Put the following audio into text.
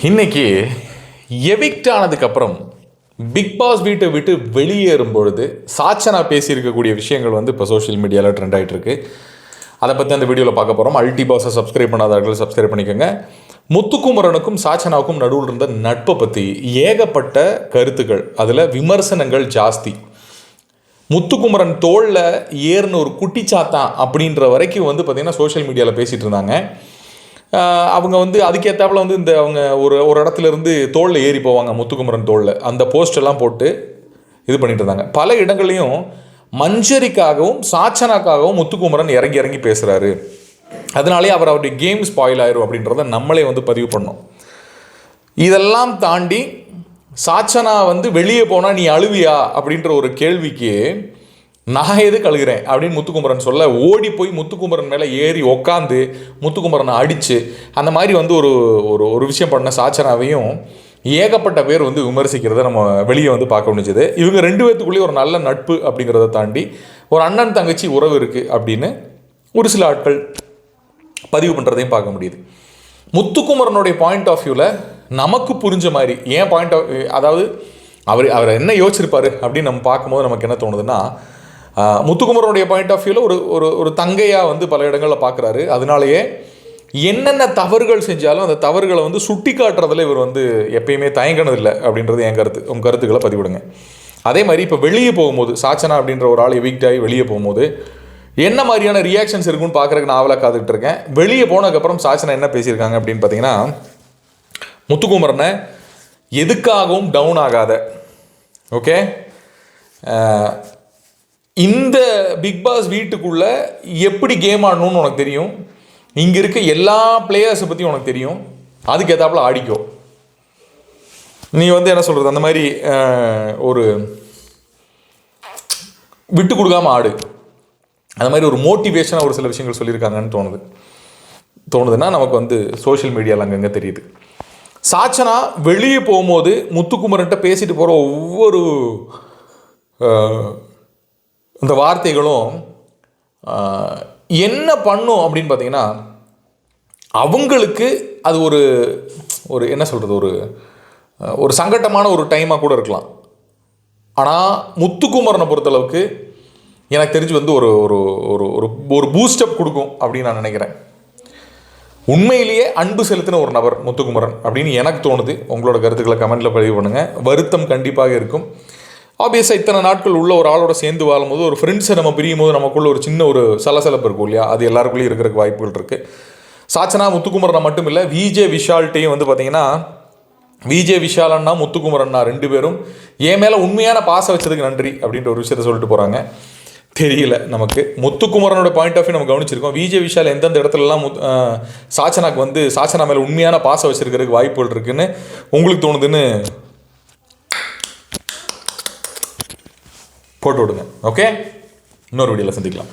இன்னைக்கு எவிக்ட் ஆனதுக்கப்புறம் big pass வீட்டை விட்டு வெளியேறும் பொழுது சாச்சனா பேசியிருக்கக்கூடிய விஷயங்கள் வந்து இப்போ சோஷியல் மீடியாவில் ட்ரெண்ட் ஆகிட்டு இருக்கு. அதை பற்றி அந்த வீடியோவில் பார்க்க போகிறோம். அல்டி பாஸை சப்ஸ்கிரைப் பண்ணாதவர்கள் சப்ஸ்கிரைப் பண்ணிக்கோங்க. முத்துக்குமரனுக்கும் சாச்சனாவுக்கும் நடுவில் இருந்த நட்பை பற்றி ஏகப்பட்ட கருத்துக்கள், அதில் விமர்சனங்கள் ஜாஸ்தி. முத்துக்குமரன் தோளில் ஏறுன ஒரு குட்டிச்சாத்தான் அப்படின்ற வரைக்கும் வந்து பார்த்திங்கன்னா சோஷியல் மீடியாவில் பேசிகிட்டு இருந்தாங்க. அவங்க வந்து அதுக்கேற்றாப்புல வந்து இந்த அவங்க ஒரு இடத்துல இருந்து தோளில் ஏறி போவாங்க, முத்துக்குமரன் தோளில் அந்த போஸ்டெல்லாம் போட்டு இது பண்ணிட்டு இருந்தாங்க. பல இடங்களையும் மஞ்சரிக்காகவும் சாச்சனாக்காகவும் முத்துக்குமரன் இறங்கி பேசுகிறாரு. அதனாலே அவருடைய கேம் ஸ்பாயில் ஆயிரும் அப்படின்றத நம்மளே வந்து பதிவு பண்ணோம். இதெல்லாம் தாண்டி சாச்சனா வந்து வெளியே போனால் நீ அழுவியா அப்படின்ற ஒரு கேள்விக்கு நான் எதுக்கு அழுகிறேன் அப்படின்னு முத்துக்குமரன் சொல்ல, ஓடி போய் முத்துக்குமரன் மேலே ஏறி உக்காந்து முத்துக்குமரனை அடித்து அந்த மாதிரி வந்து ஒரு விஷயம் பண்ண சாச்சனாவையும் ஏகப்பட்ட பேர் வந்து விமர்சிக்கிறத நம்ம வெளியே வந்து பார்க்க முடிஞ்சது. இவங்க ரெண்டு பேர்த்துக்குள்ளேயே ஒரு நல்ல நட்பு அப்படிங்கிறத தாண்டி ஒரு அண்ணன் தங்கச்சி உறவு இருக்குது அப்படின்னு ஒரு சில ஆட்கள் பதிவு பண்ணுறதையும் பார்க்க முடியுது. முத்துக்குமரனுடைய பாயிண்ட் ஆஃப் வியூவில் நமக்கு புரிஞ்ச மாதிரி ஏன் பாயிண்ட் ஆஃப், அதாவது அவர் என்ன யோசிச்சிருப்பார் அப்படின்னு நம்ம பார்க்கும்போது நமக்கு என்ன தோணுதுன்னா, முத்துக்குமரனுடைய பாயிண்ட் ஆஃப் வியூவில் ஒரு தங்கையாக வந்து பல இடங்களில் பார்க்குறாரு. அதனாலேயே என்னென்ன தவறுகள் செஞ்சாலும் அந்த தவறுகளை வந்து சுட்டி காட்டுறதுல இவர் வந்து எப்பயுமே தயங்கினதில்லை அப்படின்றது என் கருத்து. உங்கள் கருத்துக்களை பதிவிடுங்க. அதே மாதிரி இப்போ வெளியே போகும்போது சாச்சனா அப்படின்ற ஒரு ஆள் எவிக்ட் ஆகி வெளியே போகும்போது என்ன மாதிரியான ரியாக்ஷன்ஸ் இருக்குன்னு பார்க்குறதுக்கு நான் ஆவலாக காத்துக்கிட்டு இருக்கேன். வெளியே போனதுக்கப்புறம் சாச்சனா என்ன பேசியிருக்காங்க அப்படின்னு பார்த்தீங்கன்னா, முத்துக்குமரனை எதுக்காகவும் டவுன் ஆகாத, ஓகே, இந்த பிக் பாஸ் வீட்டுக்குள்ளே எப்படி கேம் ஆடணும்னு உனக்கு தெரியும், இங்கே இருக்க எல்லா பிளேயர்ஸை பற்றியும் உனக்கு தெரியும், அதுக்கு ஏற்றாப்புல ஆடிக்கோ, நீ வந்து என்ன சொல்கிறது, அந்த மாதிரி ஒரு விட்டு கொடுக்காமல் ஆடு, அந்த மாதிரி ஒரு மோட்டிவேஷனாக ஒரு சில விஷயங்கள் சொல்லியிருக்காங்கன்னு தோணுதுன்னா நமக்கு வந்து சோஷியல் மீடியாவில் அங்கங்கே தெரியுது. சாச்சனா வெளியே போகும்போது முத்துக்குமரன்ட்ட பேசிட்டு போகிற ஒவ்வொரு இந்த வார்த்தைகளும் என்ன பண்ணும் அப்படின்னு பார்த்தீங்கன்னா, அவங்களுக்கு அது ஒரு என்ன சொல்கிறது, ஒரு சங்கட்டமான ஒரு டைமாக கூட இருக்கலாம். ஆனால் முத்துக்குமரனை பொறுத்தளவுக்கு எனக்கு தெரிஞ்சு வந்து ஒரு பூஸ்டப் கொடுக்கும் அப்படின்னு நான் நினைக்கிறேன். உண்மையிலேயே அன்பு செலுத்தின ஒரு நபர் முத்துக்குமரன் அப்படின்னு எனக்கு தோணுது. உங்களோட கருத்துக்களை கமெண்ட்டில் பதிவு பண்ணுங்கள். வருத்தம் கண்டிப்பாக இருக்கும். ஆப்வியஸாக இத்தனை நாட்கள் உள்ள ஒரு ஆளோட சேர்ந்து வாழும்போது ஒரு ஃப்ரெண்ட்ஸை நம்ம பிரியும் போது நமக்குள்ள ஒரு சின்ன ஒரு சலசலப்பு இருக்கும் இல்லையா, அது எல்லாருக்குள்ளேயும் இருக்கிறதுக்கு வாய்ப்புகள் இருக்குது. சாச்சனா முத்துக்குமரனை மட்டும் இல்லை, விஜே விஷால்ட்டையும் வந்து பார்த்திங்கன்னா, விஜே விஷாலன்னா முத்துக்குமரன்னா ரெண்டு பேரும் என் மேலே உண்மையான பாசம் வச்சதுக்கு நன்றி அப்படின்ற ஒரு விஷயத்த சொல்லிட்டு போகிறாங்க. தெரியல, நமக்கு முத்துக்குமரனோட பாயிண்ட் ஆஃப் வியூ நம்ம கவனிச்சிருக்கோம். விஜே விஷால் எந்தெந்த இடத்துலலாம் சாச்சனாக்கு வந்து சாச்சனா மேலே உண்மையான பாசம் வச்சிருக்கிறதுக்கு வாய்ப்புகள் இருக்குன்னு உங்களுக்கு தோணுதுன்னு போட்டு விடுங்க. ஓகே, இன்னொரு வீடியோவில் சந்திக்கலாம்.